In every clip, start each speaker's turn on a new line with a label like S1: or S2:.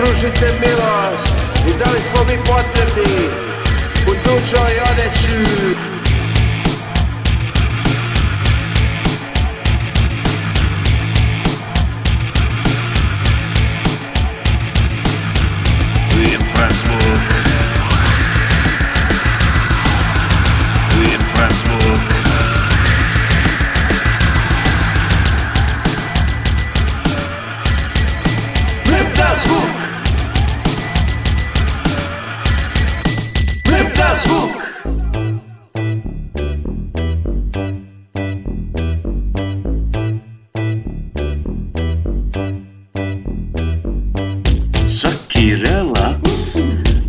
S1: pružite milost i da li smo mi potrebni u tuđoj odeći.
S2: Infrazvuk, infrazvuk, mrtav zvuk, mrtav zvuk. Svaki relaps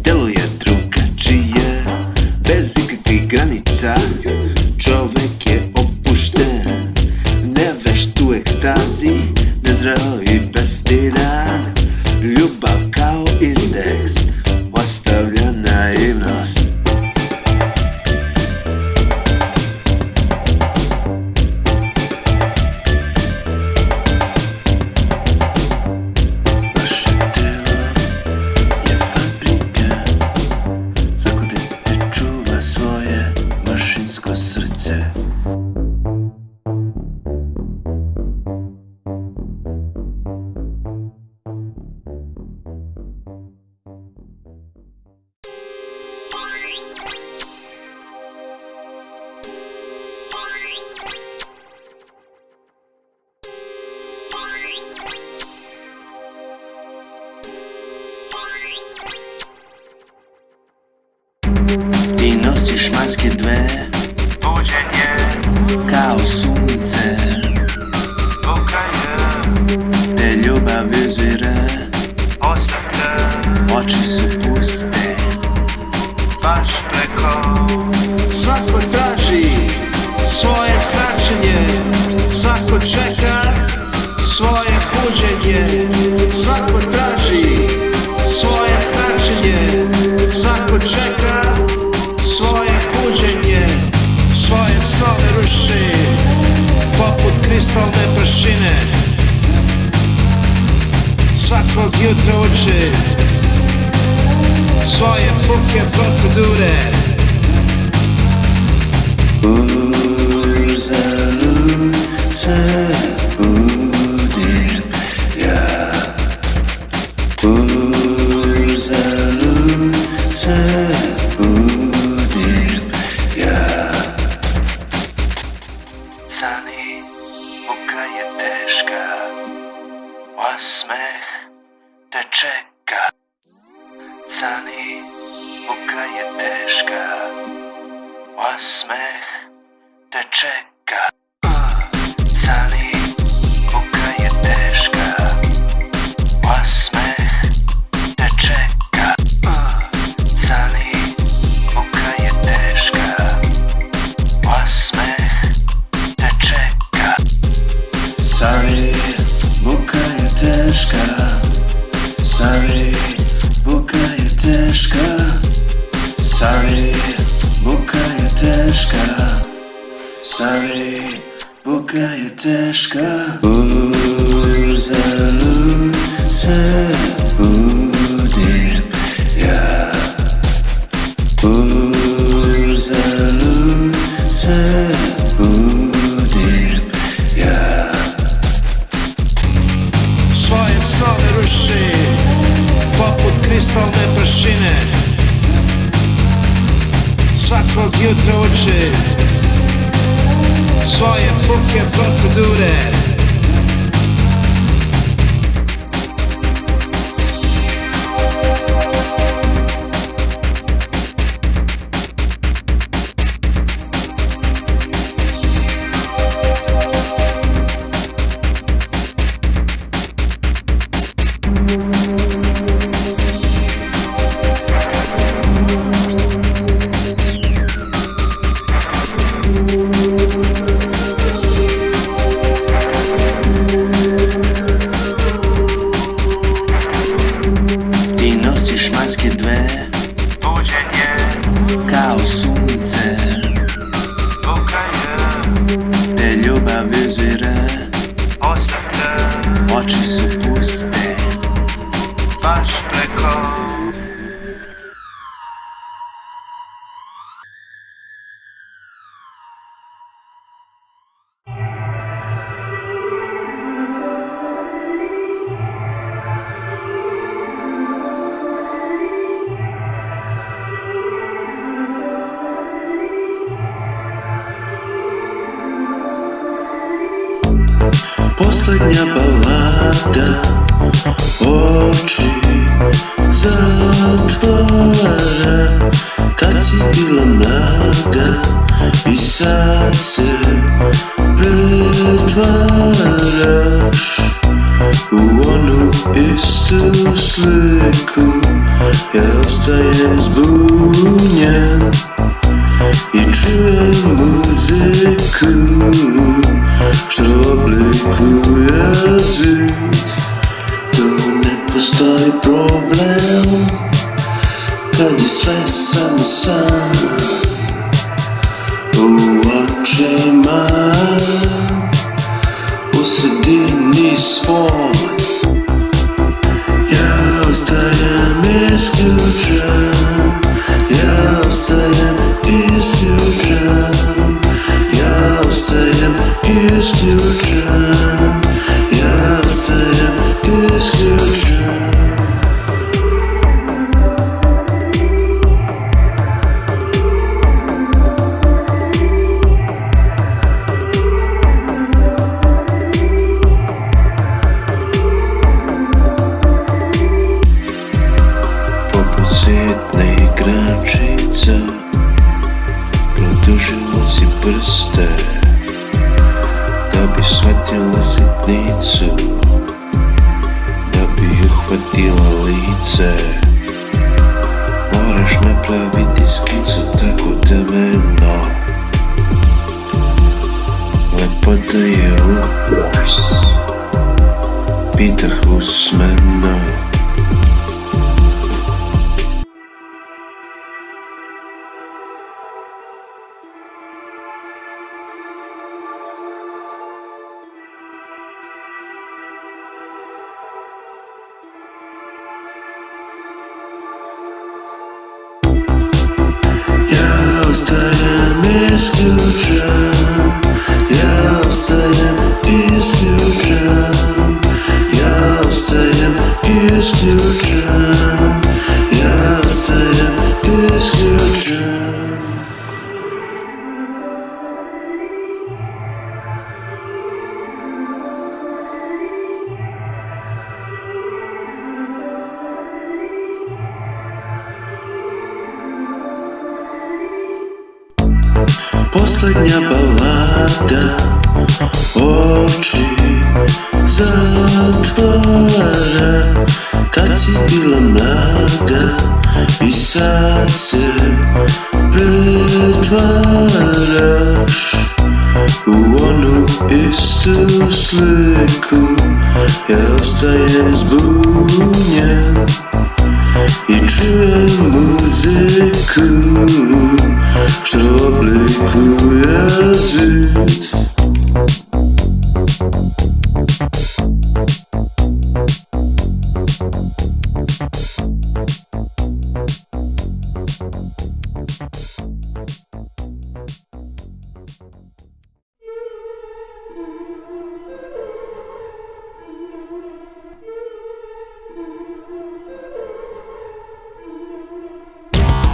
S2: deluje drugačije, bez ikakvih granica. Čovek je opusten, nevest u ekstazi, nezreo i bestidan. Ljubav kao indeks, ostavlja naivnost. Mašinsko srce. Ti nosiš maske dve, buđenje kao sunce, te ljubav izvire, osmeka, oči su puste, baš preko.
S1: Svako traži svoje značenje, svako čeka svoje buđenje. Svako traži svoje značenje, svako čeka svoje buđenje. Svoje snove ruši poput kristalne prašine. Svakog jutra uči svoje puke procedure.
S2: Uzalud se budim ja, uzalud se budim ja. Sani, muka je teška, osmeh te čeka. Sani, muka je teška, osmeh te čeka. Sani, muka je teška, osmeh te čeka. Sani, muka je teška, osmeh te čeka. Sani, muka je teška, Sani, muka je teška, Sani, muka je teška, Sani, muka je teška. Uzalud se budim ja, uzalud se budim ja.
S1: Svoje snove ruši poput kristalne prašine. Svakog jutra uči svoje puke procedure.
S2: baš preko.
S3: Poslednja balada, oči zatvara. Tad si bila mlada i sad se pretvaraš u onu istu sliku. Ja ostajem zbunjen i čujem muziku što oblikuje zvuk. Tu ne postoji problem kad je sve samo san u očima. U sredini svoj ja ostajem isključen. Ja ostajem isključen. Ja ostajem isključen. Ja ostajem isključen. Poput sitne igračica produžila si prste da bi shvatila sitnicu, da bi uhvatila lice. Moraš napraviti skicu tako temeno. Lepota je ukus, pitah usmeno. Ja ostajem isključen. Ja ostajem isključen. Ja ostajem isključen. Ja ostajem isključen. Poslednja balada, oči zatvara. Tad si bila mlada i sad se pretvaraš u onu istu sliku. Ja ostajem zbunjen i čujem muziku što oblikuje zvuk.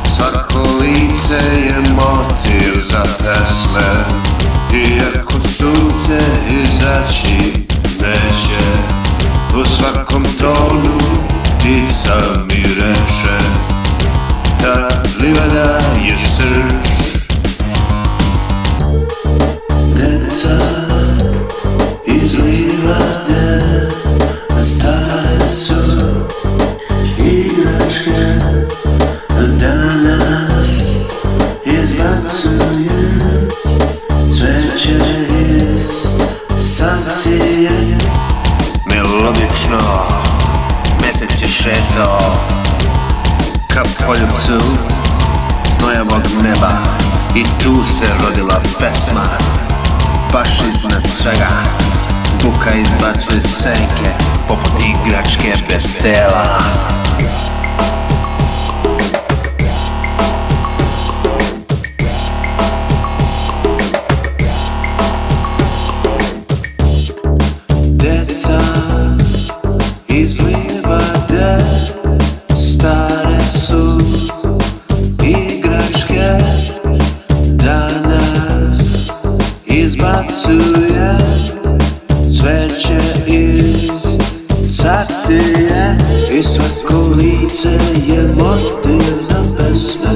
S2: Svako lice je motiv za pesme, iako sunce izaći neće. U svakom tonu ptica mi reče da livada je srž.
S3: Deca iz livade stare su igračke. Danas izbacujem cveće iz saksije.
S2: Melodično mesec je šetao ka poljubcu znojavog neba i tu se rodila pesma baš iznad svega. Buka izbacuje senke poput igračke bez tela.
S3: Deca iz livade stare su igračke, danas izbacuje cveće iz saksije i svako lice je motiv za pesme,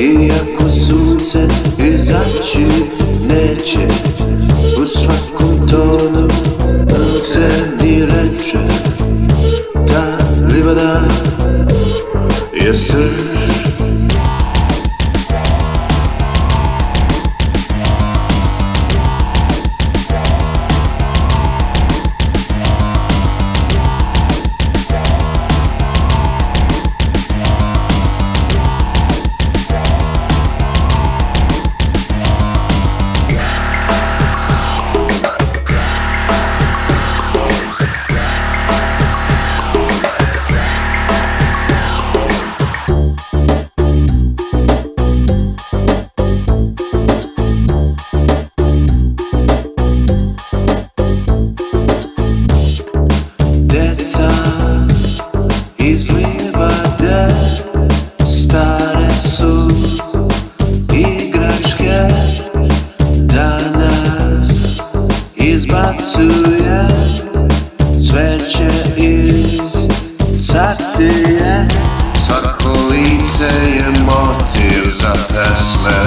S3: iako sunce izaći neće. U svakom tonu ceni reče, ta livada je srž. Deca iz livade stare su igračke, danas izbacuje cveće iz saksije.
S2: Svako lice je motiv za pesme,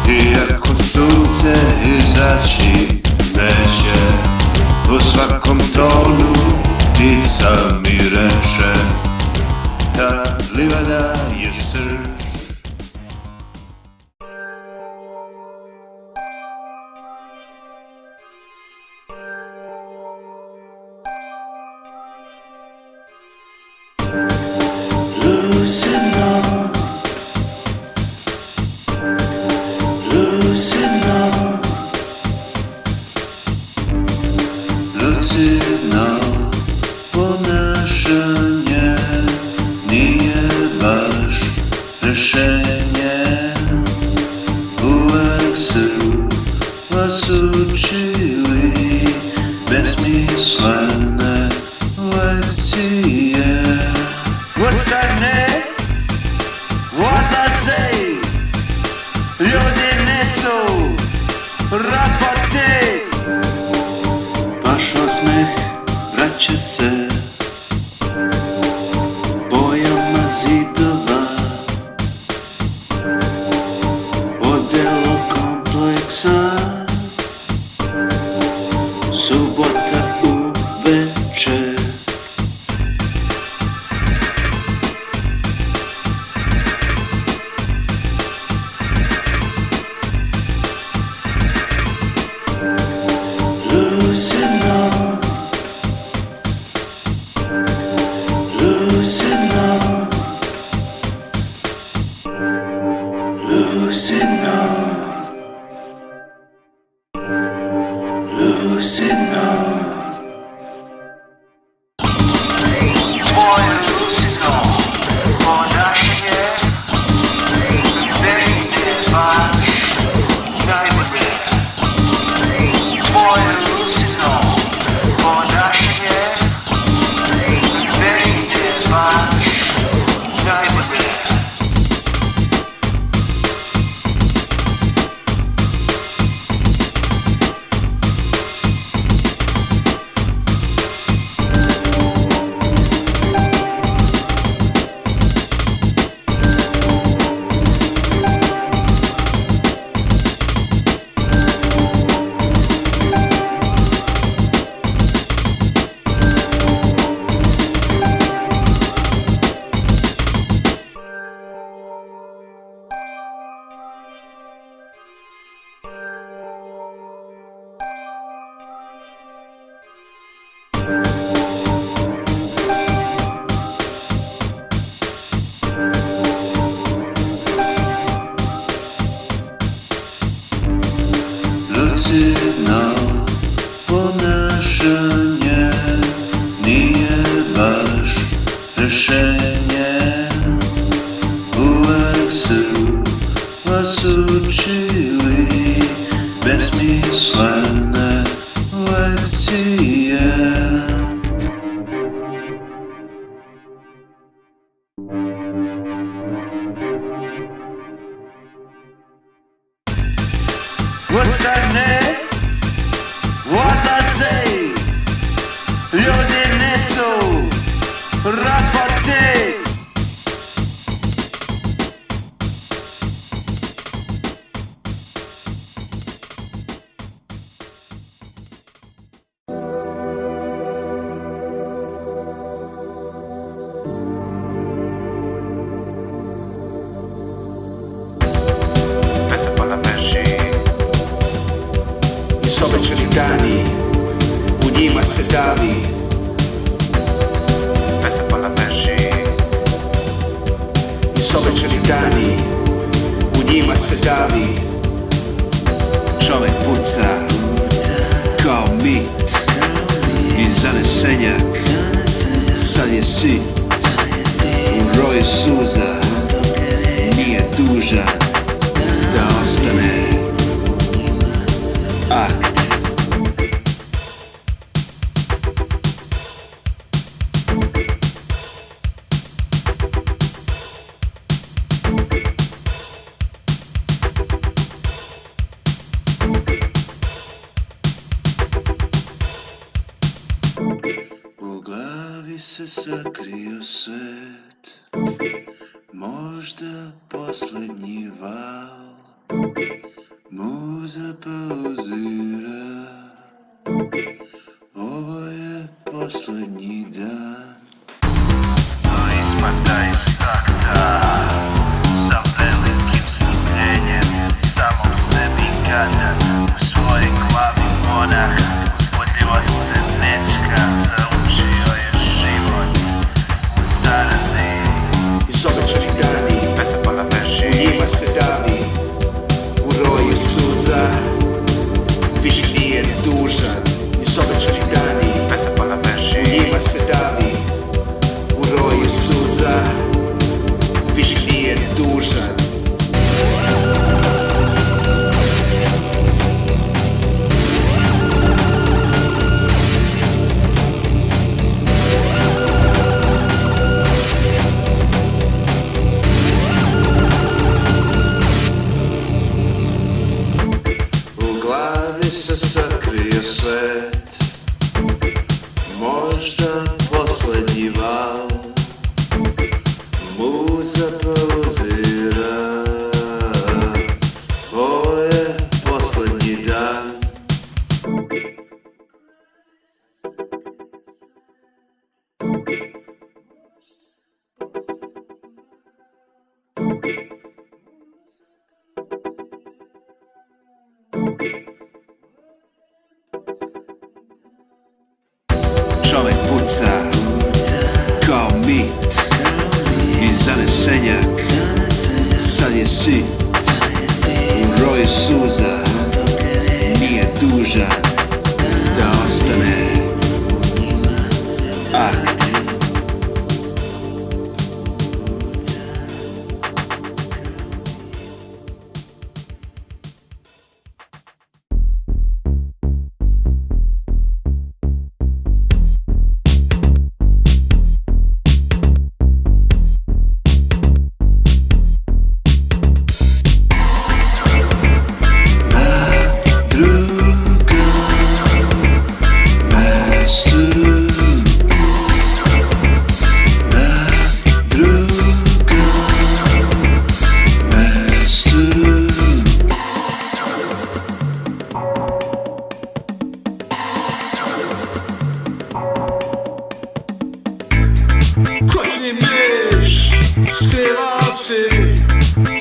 S2: iako sunce izaći neće. U svakom tonu ptica mi reče, ta livada je srž.
S3: Lucino, Lucino, Lucino, ponašanje nije baš rešenje. Uvek su vas učili besmislene lekcije. What's that name? Odlaze, ljudi nesu rapote. Vaš osmeh vraća se bojama zidova, odelo kompleksa. Subota uveče, Lucino, Lucino, Lucino, Lucino. Moje Lucino, ponašanje ne ide baš najbolje. Moje Lucino, ponašanje ne ide baš najbolje. učenje uvek su vas učili besmislene lekcije.
S1: Ostane, odlaze, ljudi nesu rapote. Isobećeni dani, u njima se davi. Pesme na veži. Isobećeni dani, u njima se davi.
S2: Čovek puca kao mit i zanesenjak. Sad je sit u roju suza, nije dužan da ostane akt.
S3: U glavi se sakrio svet, možda poslednji val. Muza pauzira, ovo je poslednji dan.
S2: Ispada iz takta, sa velikim strpljenjem, samom sebi gadan, u svojoj glavi monah, uzbudljivo se dečka, zaučio je život u zarazi.
S1: Isobećeni dani, pesme na veži, u njima se davi. U roju suza, više nije dužan. Isobećeni dani, pesme na veži, u njima se davi. U roju suza, više nije dužan. Se sakrio svet, možda poslednji val. Muza pauzira, ovo je poslednji dan.
S2: Čovek puca kao mit i zanesenjak. Sad je sit u roju suza, nije dužan da ostane akt.
S1: Skrivao si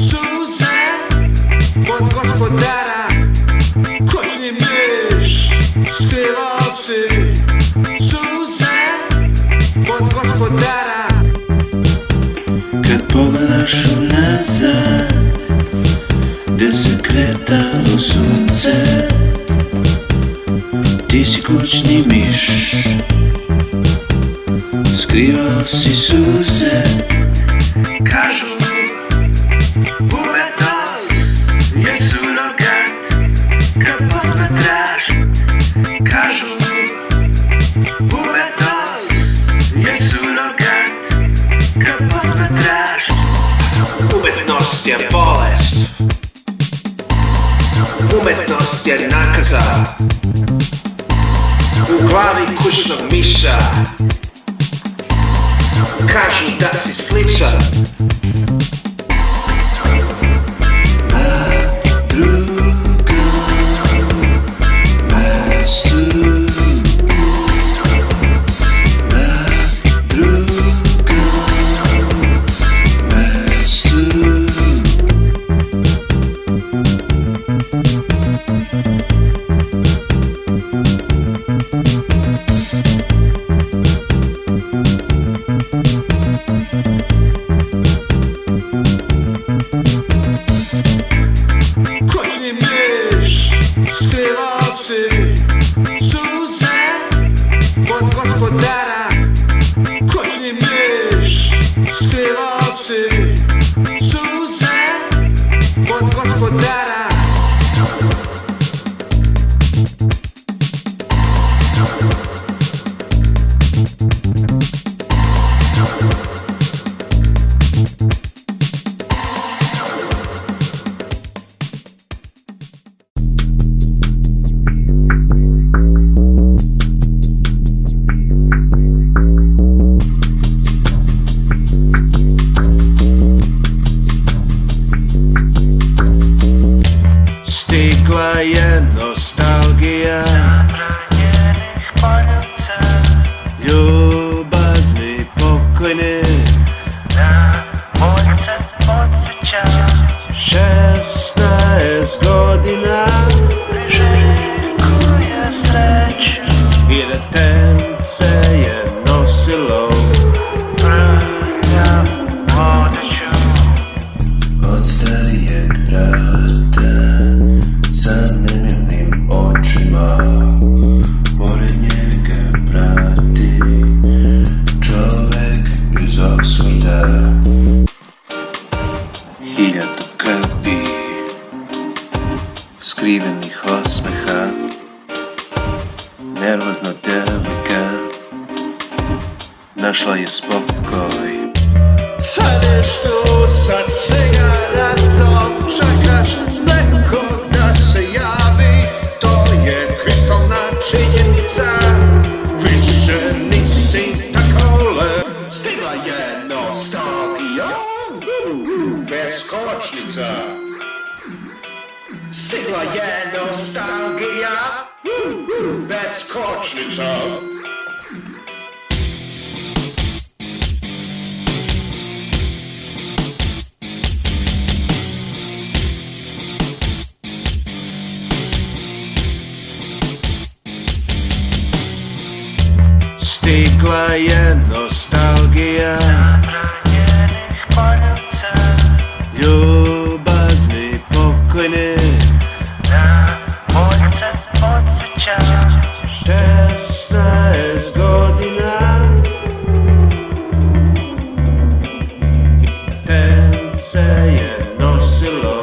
S1: suze od gospodara. Kočni miš, skrivao si suze od gospodara.
S3: Kad pogledaš unazad, gde se kretalo sunce, ti si kućni miš. skrivao si suze.
S1: Kažu, umetnost je surogat kad posmatraš. Kažu, umetnost je surogat kad posmatraš. Umetnost je bolest, umetnost je nakaza u glavi kućnog miša. Kažu da si sličan
S3: Na drugom mestu. Na drugom mestu.
S1: kućni miš, skrivao si suze od gospodara. Kućni miš, skrivao si suze od gospodara. Stigla je nostalgija zabranjenih poljuca, ljubazni pokojni na ulice podsjeća. 16 godina priželjkuje sreću i detence je nosilo prljav odeću.
S3: Od starijeg brata sa nemirnim očima, pored njega prati čovek iz Oksforda. 1000 kapi skrivenih osmeha, nervozna devojka našla je spokoj.
S1: Sadeš tu sa cigaretom, čekaš nekog da se javi. To je kristalna činjenica, više nisi tako lep. Stigla je nostalgija, beskočnica. Stigla je nostalgija, beskočnica. Stigla je nostalgija zabranjenih poljuca, ljubazni pokojni na ulice podsjeća. 16 godina detence je nosilo.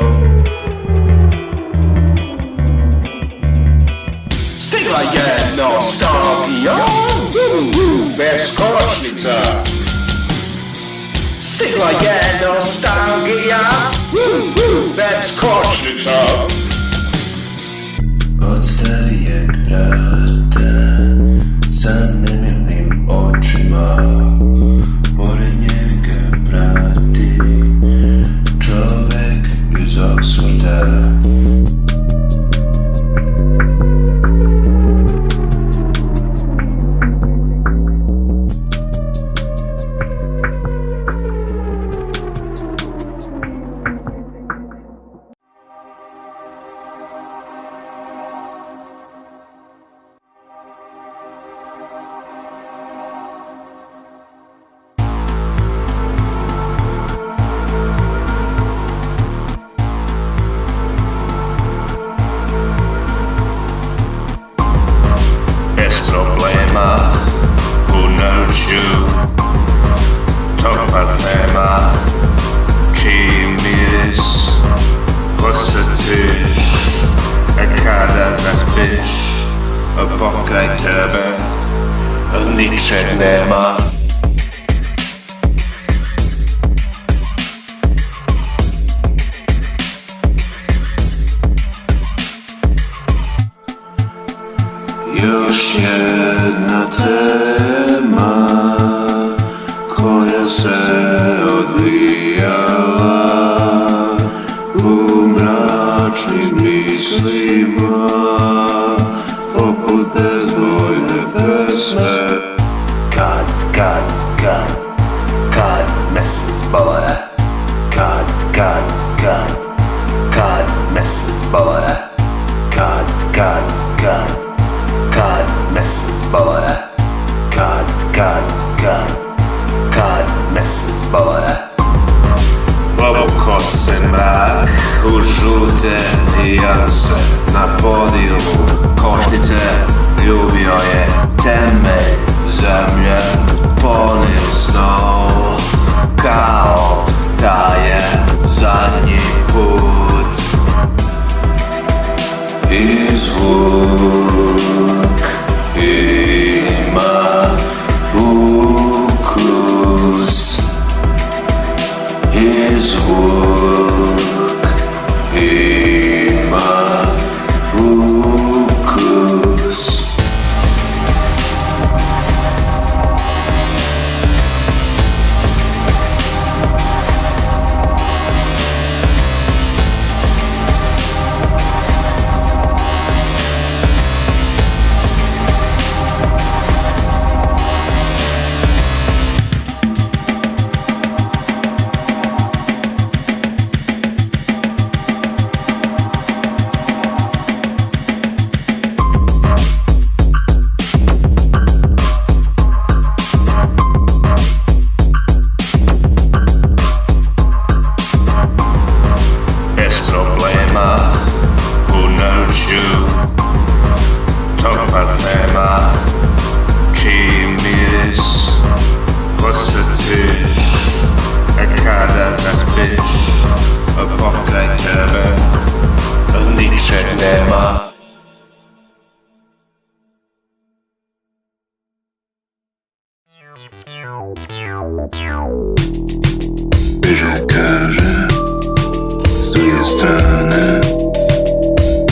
S1: Stigla je nostalgija, beskočnica. Stigla je nostalgija, beskočnica.
S3: Od starijeg brata sa nemirnim očima, pored njega prati čovek iz Oksforda.
S2: Bez problema u noću
S3: uvijala u mračnim mislima, poput bezbojne pesme.
S2: Kad mesec boluje, kad mesec boluje, kad mesec boluje, kad mesec boluje. Obukao se mrak u žute nijance, na podijumu košnice ljubio je temelj zemlje, ponir snow, kao da je zadnji put.
S3: I zvuk ima ukus, i zvuk ima ukus. Beže kaže s druge strane,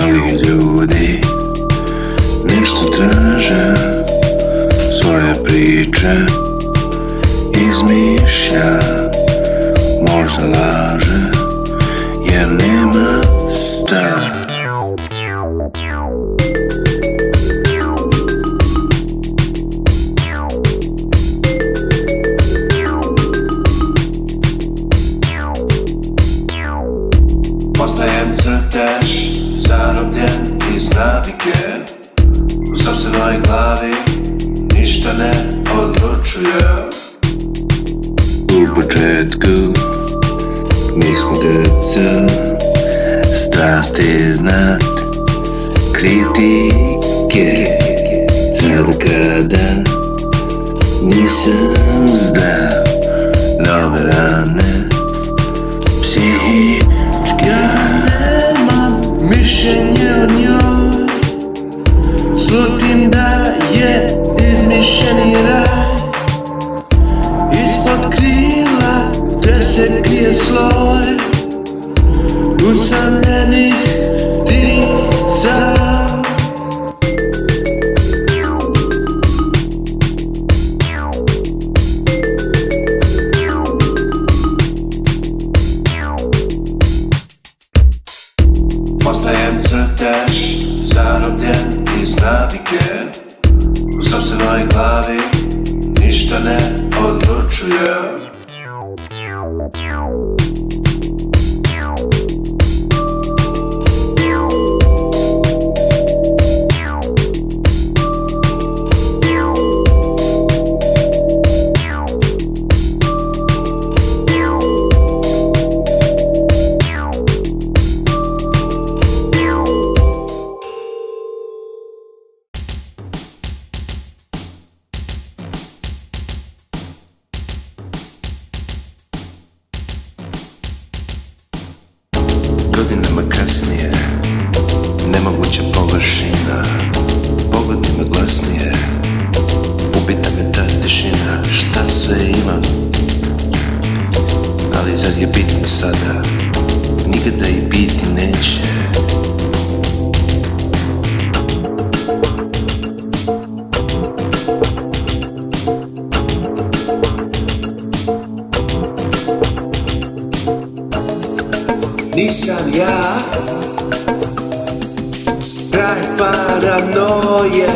S3: ali ljudi nešto traže, svoje priče izmišlja, možda laže jer nema stav. Postajem crtež, zarobljen iz navike, u sopstvenoj glavi ništa ne odlučuje. U početku nismo deca, strasti znat, kritike, cijelo kada nisam zdrav, nove rane, psihički. Ja nemam mišljenje o njoj, slutim da je izmišljeni raj, ispod krila gde se krije sloj usamljenih ptica. Postajem crtež, zarobljen iz navike, u sopstvenoj glavi ništa ne odlučuje. Godinama kasnije, nemoguća površina, pogodi me glasnije, ubita me ta tišina, šta sve imam, ali zar je bitno sada, nikada i biti neće. Nisam ja kraj paranoje.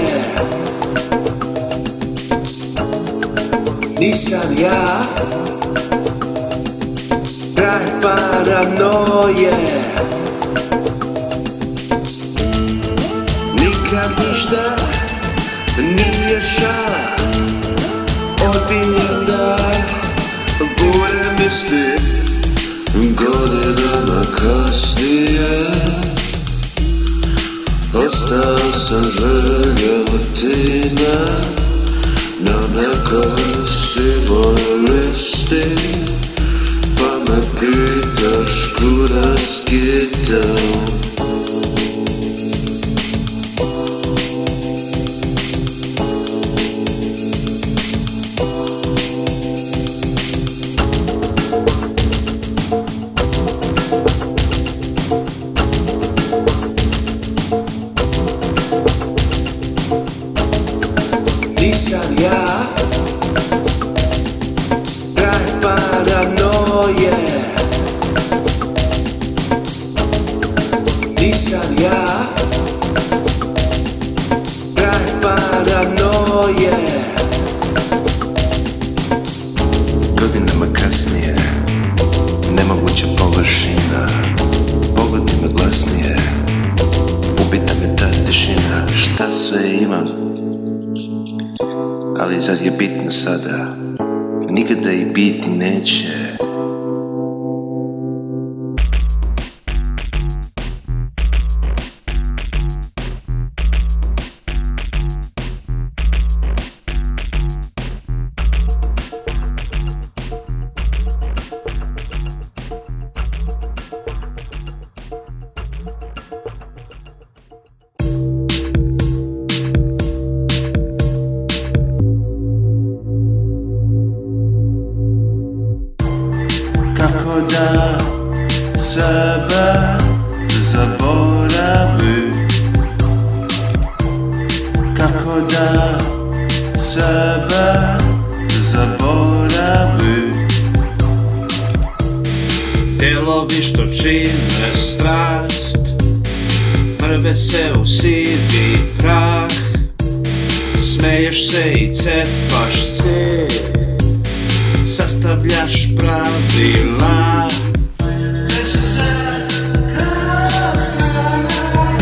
S3: Nisam ja kraj paranoje. Nikad ništa nije šala, odbijem da budem isti. Godinama kasnije ostao sam željotina na nekoj sivoj listi, pa me pitaš kuda skitam. Nisam ja kraj paranoje. Nisam ja kraj paranoje. Godinama kasnije nemoguća površina, pogodi me glasnije, ubita me ta tišina. Šta sve imam, ali zar je bitno sada? Nikada i biti neće. Kako da sebe zaboravim? Kako da sebe zaboravim?
S1: Delovi što čine strast mrve se u sivi prah. Smeješ se i cepaš se, sastavljaš pravila.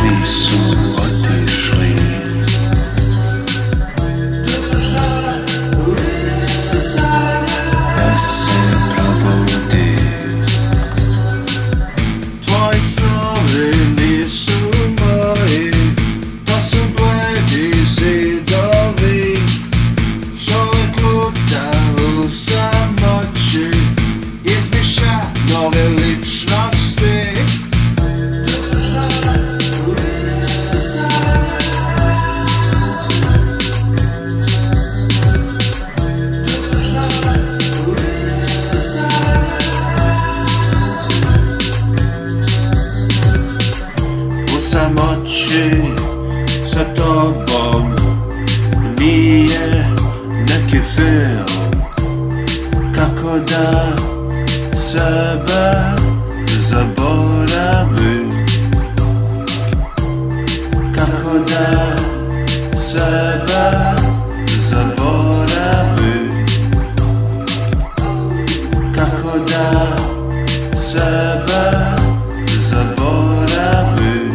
S3: Nisu otišli, da se probudi.
S1: Tvoji snovi nisu moji, to su bledi zidovi. Čovjek luta u samoći, izmišlja nove ličnosti. U samoći sa tobom nije neki film. Kako da sebe zaboravim? Kako da sebe zaboravim? Kako da sebe zaboravim?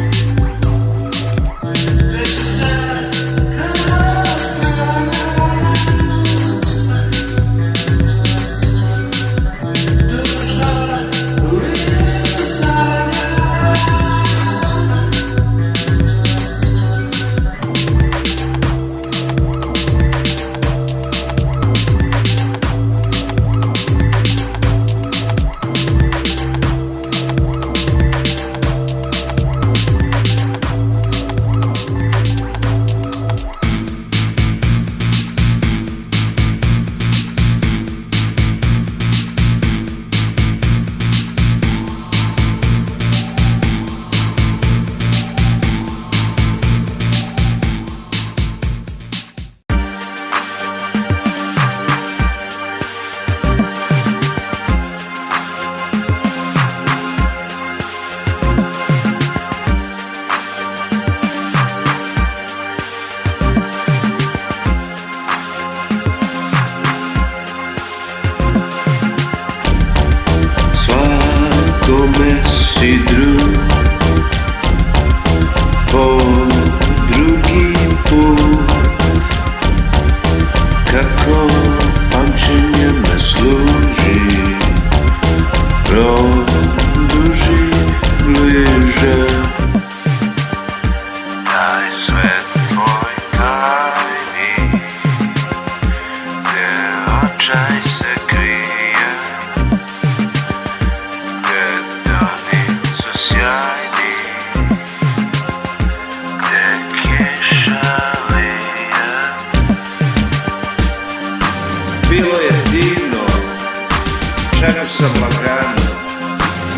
S3: sam lagano,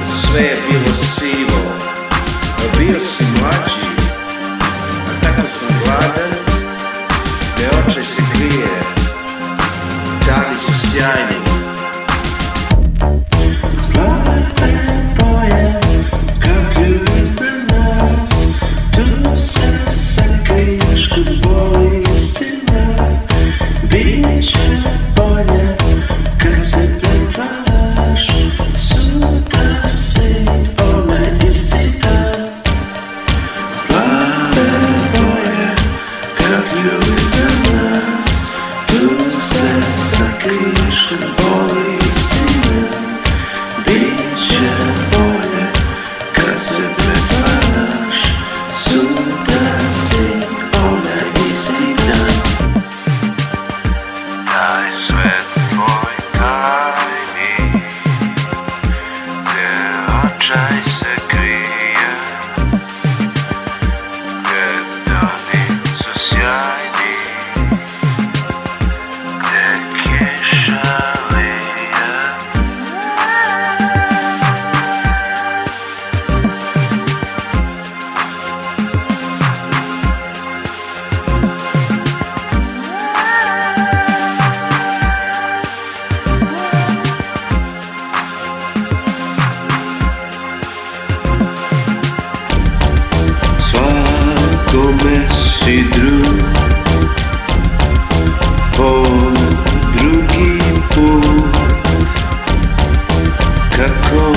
S3: sve je bilo sivo, a bio si mlađi, a tako sam gladan, te očaj se krije, dani su sjajni. Plave boje, kapljuju na nas, tu se sakriješ kod boli istina, bit će bolje kad se pretvaraš, sutra si onaj isti dan. Plave boje, kapljuju na nas, tu se sakriješ kod boli istina, bit će bolje kad se pretvaraš, sutra si onaj isti dan.
S2: Daj svet tvoj tajni, gdje očaj se krije, gdje dani su sjajni, gdje kiša lije.
S3: Svakome si drug, po drugi put, kako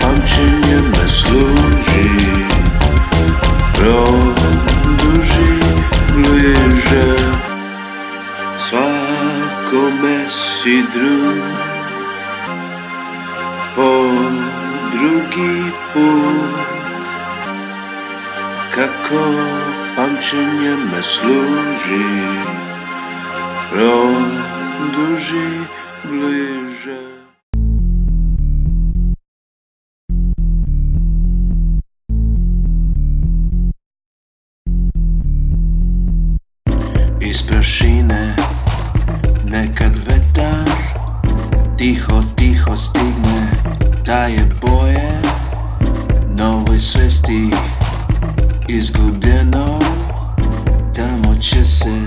S3: pamćenje me služi, produži bliže. Svakome si drug, po drugi put, kako pamćenje me služi, produži bliže. Iz prašine nekad vetar tiho, tiho stigne, daje boje novoj svesti. Izgubljeno, tamo će se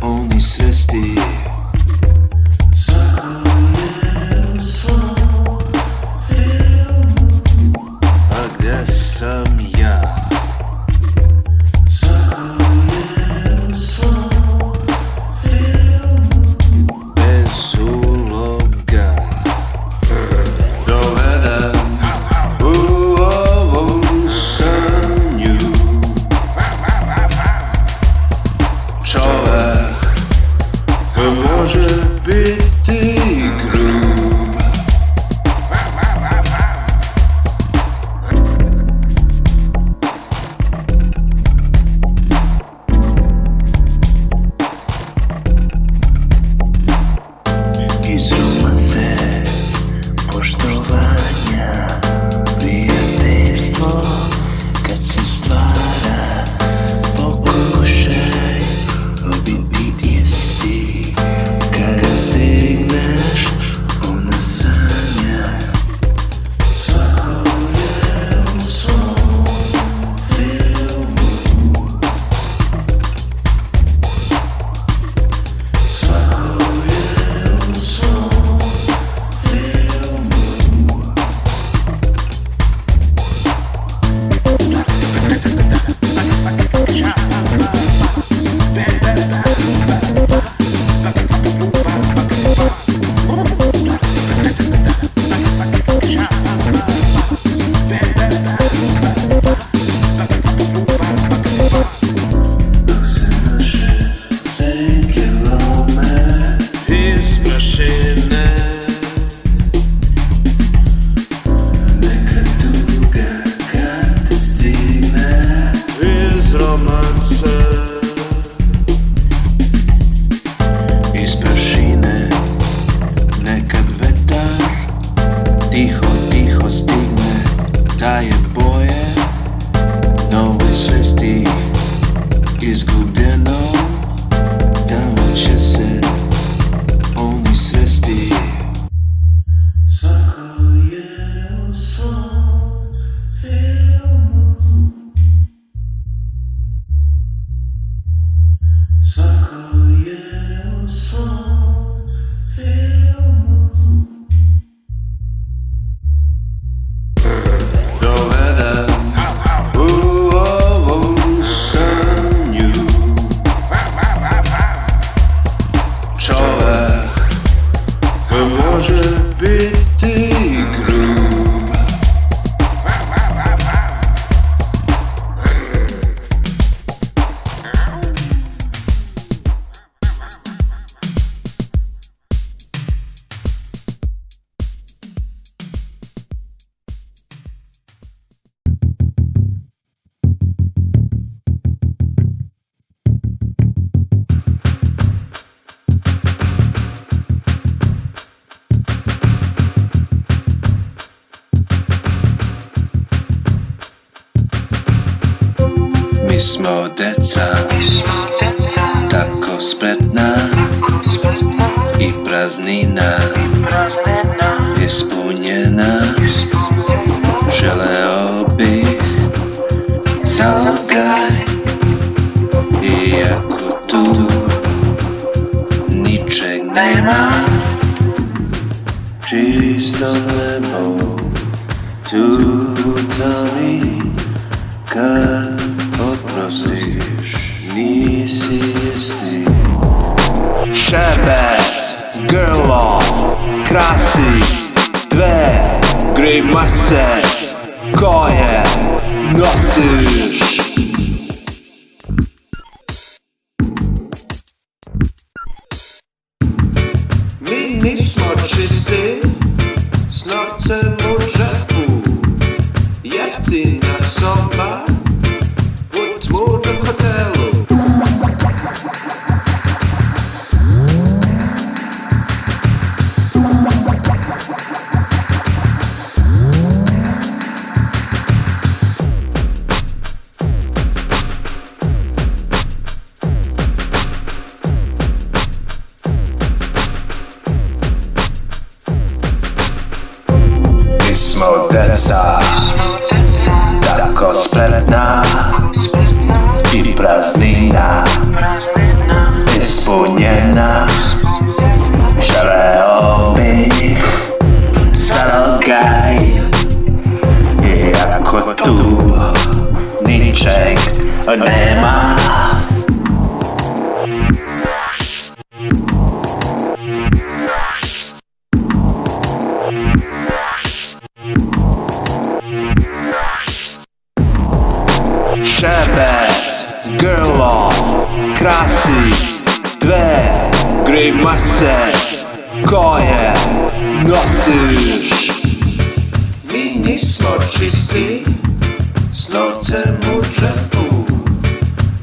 S3: oni sresti. Svako je u svom filmu, a gdje sam ja? Svako je u svom filmu, bez uloga. Doveden u ovom sanju, čovek može biti grub. Iz romance poštovanja, prijateljstvo kad se stvara, pokušaj obiti isti, kada stigneš ona sanja. Svako je u svom filmu, svako je u svom filmu. Dok se naše senke lome iz prašine, neka tuga kad te stigne iz romance. Iz prašine nekad vetar tiho, tiho stigne, daje boje novoj svesti. Izgubljeno, tamo će se oni sresti.
S2: smo deca, tako spretna i praznina ispunjena. Želeo bih zalogaj, iako tu ničeg nema. Čisto nebo tu toni, kad oprostiš nisi isti. Šebet, grlo, krasi dve grimase koje nosiš.
S3: Mi nismo čisti, s novcem u džepu, jeftina soba u tmurnom hotelu.
S2: Mi smo deca, tako spretna i praznina ispunjena. Želeo bih zalogaj, iako tu ničeg nema. Šebet, grlo, krasi dve grimase koje nosiš.
S3: Mi nismo čisti, s novcem u džepu,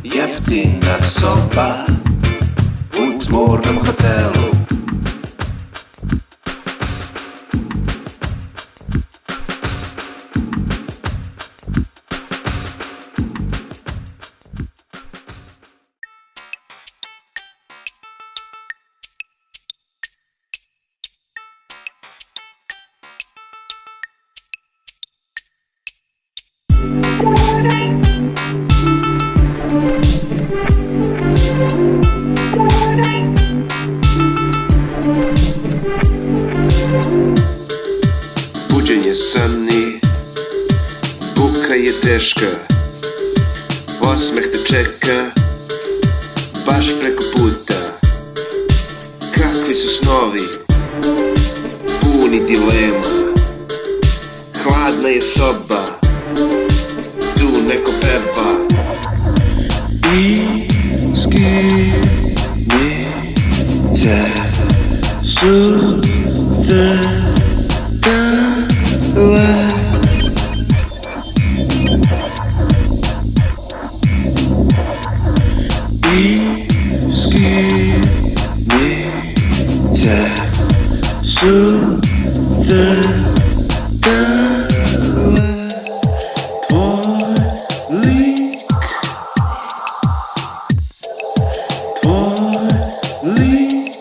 S3: jeftina soba u tmurnom hotelu. Buđenje Sani, buka je teška, osmeh te čeka, baš preko puta. Kakvi su snovi, puni dilema, hladna je soba, tu neko peva.
S2: Iskinice su crtale, iskinice su crtale tvoj lik, tvoj lik.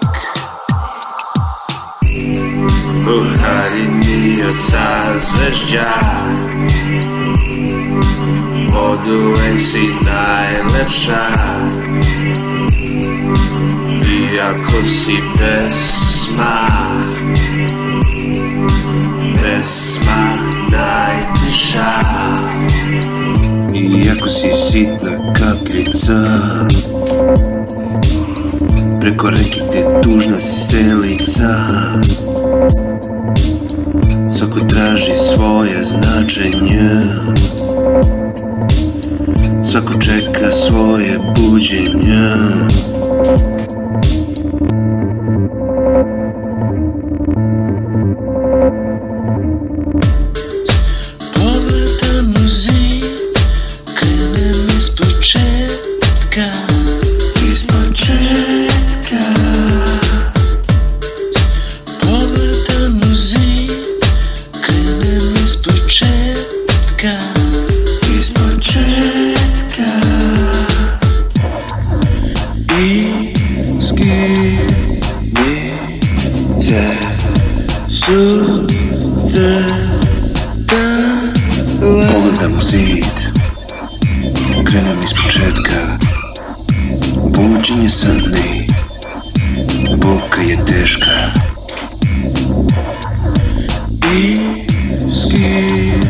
S2: Uharinio sa zvežđa, oduvek si najlepša, iako si pesma, pesma najtiša. Iako si sitna kapljica, preko reke te tužna si selica. Svako traži svoje značenje, svako čeka svoje buđenje. Pogledam u zid, krenem ispočetka, ispočetka. Pogledam u zid, krenem ispočetka, ispočetka. Pogledam u zid, krenem iz početka. Buđenje sandni, buka je teška. Skinice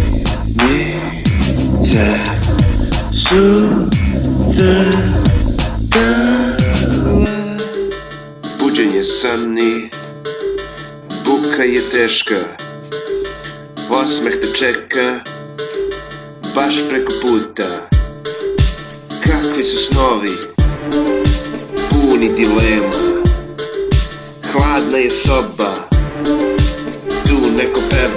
S2: su
S3: Buđenje Sani, buka je teška. Osmeh te čeka, baš preko puta. Kakvi su snovi, puni dilema. Hladna je soba, tu neko peva.